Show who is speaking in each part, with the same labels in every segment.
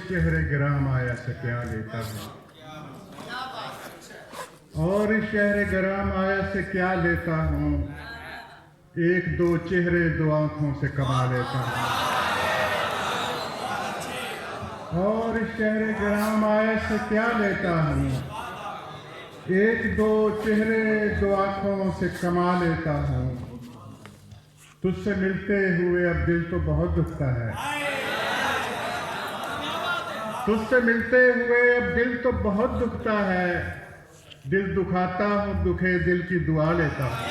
Speaker 1: शहर गराम आया से क्या लेता हूँ, और इस शहर गराम आया से क्या लेता हूँ, एक दो चेहरे दो आंखों से कमा लेता हूँ। और इस शहर गराम आया से क्या लेता हूँ, एक दो चेहरे दो आंखों से कमा लेता हूँ। तुझसे मिलते हुए अब दिल तो बहुत दुखता है, तुझसे मिलते हुए अब दिल तो बहुत दुखता है। दिल दुखाता हूँ, दुखे दिल की दुआ लेता हूँ।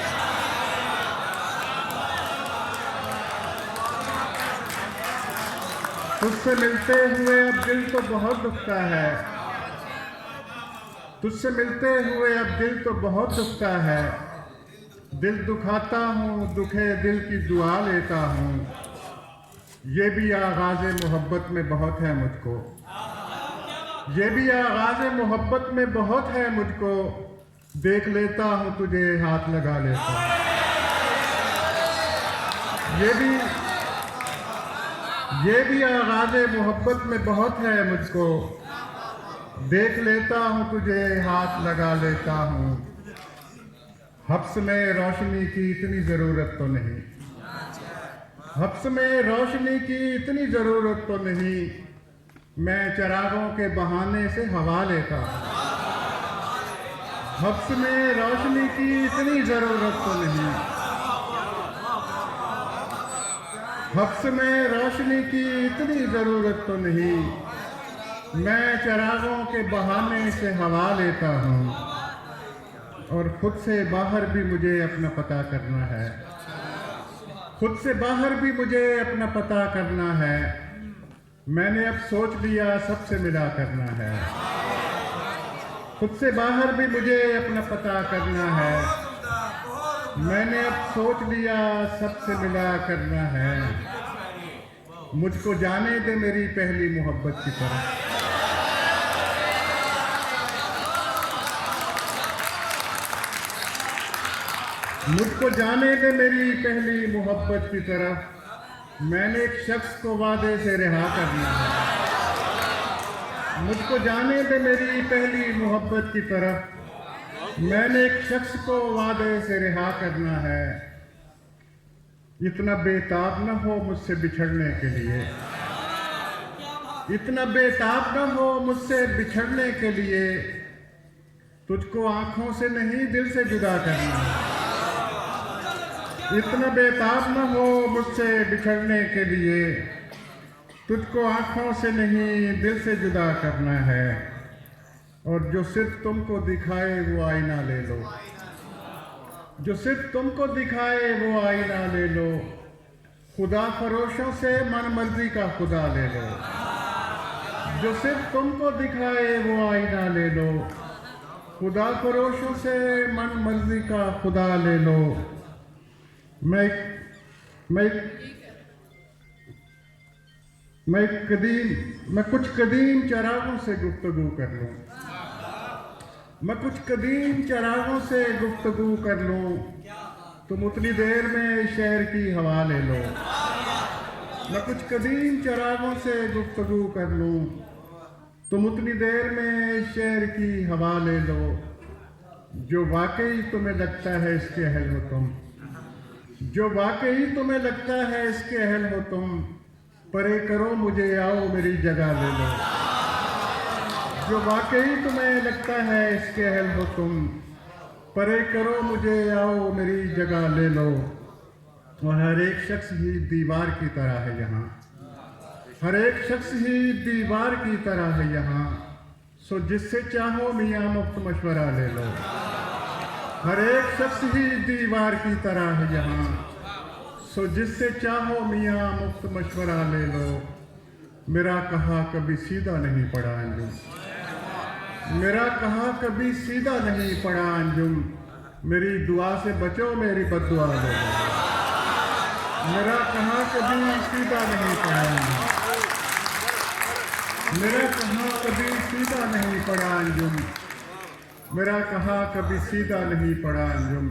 Speaker 1: तुझसे मिलते हुए अब दिल तो बहुत दुखता है, तुझसे मिलते हुए अब दिल तो बहुत दुखता है। दिल दुखाता हूँ, दुखे दिल की दुआ लेता हूँ। ये भी आगाज़े मोहब्बत में बहुत है मुझको, ये भी आगाज़े मोहब्बत में बहुत है मुझको। देख लेता हूँ तुझे हाथ लगा लेता हूँ। ये भी आगाज़े मोहब्बत में बहुत है मुझको। देख लेता हूँ तुझे हाथ लगा लेता हूँ। हब्स में रोशनी की इतनी ज़रूरत तो नहीं, हब्स में रोशनी की इतनी ज़रूरत तो नहीं। मैं चिरागों के बहाने से हवा लेता हूँ। हब्स में रोशनी की इतनी ज़रूरत तो नहीं, हब्स में रोशनी की इतनी ज़रूरत तो नहीं। मैं चिरागों के बहाने से हवा लेता हूँ। और खुद से बाहर भी मुझे अपना पता करना है, खुद से बाहर भी मुझे अपना पता करना है। मैंने अब सोच लिया सबसे मिला करना है। खुद से बाहर भी मुझे अपना पता करना है। मैंने अब सोच लिया सबसे मिला करना है। मुझको जाने दे मेरी पहली मोहब्बत की तरह, मुझको जाने दे मेरी पहली मोहब्बत की तरफ। मैंने एक शख्स को वादे से रिहा करना है। मुझको जाने दे मेरी पहली मोहब्बत की तरफ। मैंने एक शख्स को वादे से रिहा करना है। इतना बेताब न हो मुझसे बिछड़ने के लिए, इतना बेताब न हो मुझसे बिछड़ने के लिए। तुझको आंखों से नहीं दिल से जुदा करना है। इतना बेताब न हो मुझसे बिछड़ने के लिए। तुझको आंखों से नहीं दिल से जुदा करना है। और जो सिर्फ तुमको दिखाए वो आईना ले लो, जो सिर्फ तुमको दिखाए वो आईना ले लो। खुदा फरोशों से मन मर्जी का खुदा ले लो, जो सिर्फ तुमको दिखाए वो आईना ले लो। खुदा फरोशों से मन मर्जी का खुदा ले लो। मैं कुछ कदीम चिरागों से गुफ्तगू कर लूँ, मैं कुछ कदीम चिरागों से गुफ्तगू कर लूँ। तुम उतनी देर में शहर की हवा ले लो। मैं कुछ कदीम चिरागों से गुफ्तगू कर लूँ, तुम उतनी देर में शहर की हवा ले लो। जो वाकई तुम्हें लगता है इसके अहल हो तुम, जो वाकई तुम्हें लगता है इसके अहल हो तुम। परे करो मुझे आओ मेरी जगह ले लो। जो वाकई तुम्हें लगता है इसके अहल हो तुम। परे करो मुझे आओ मेरी जगह ले लो। और हर एक शख्स ही दीवार की तरह है यहाँ, हर एक शख्स ही दीवार की तरह है यहाँ। सो जिससे चाहो मियाँ मुफ्त मशवरा ले लो। हर एक शख्स ही दीवार की तरह है यहाँ। सो जिससे चाहो मियाँ मुफ्त मशवरा ले लो। मेरा कहा कभी सीधा नहीं पड़ा अंजुम, मेरा कहा कभी सीधा नहीं पड़ा अंजुम। मेरी दुआ से बचो मेरी बद्दुआ ले लो। मेरा कहा कभी सीधा नहीं पड़ा अंजुम, मेरा कहा कभी सीधा नहीं पड़ा अंजुम। मेरा कहा कभी सीधा नहीं पड़ा अंजुम।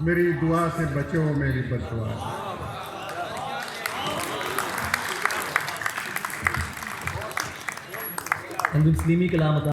Speaker 1: मेरी दुआ से बचो मेरी बद्दुआ से।
Speaker 2: Ang Musliमी kalamat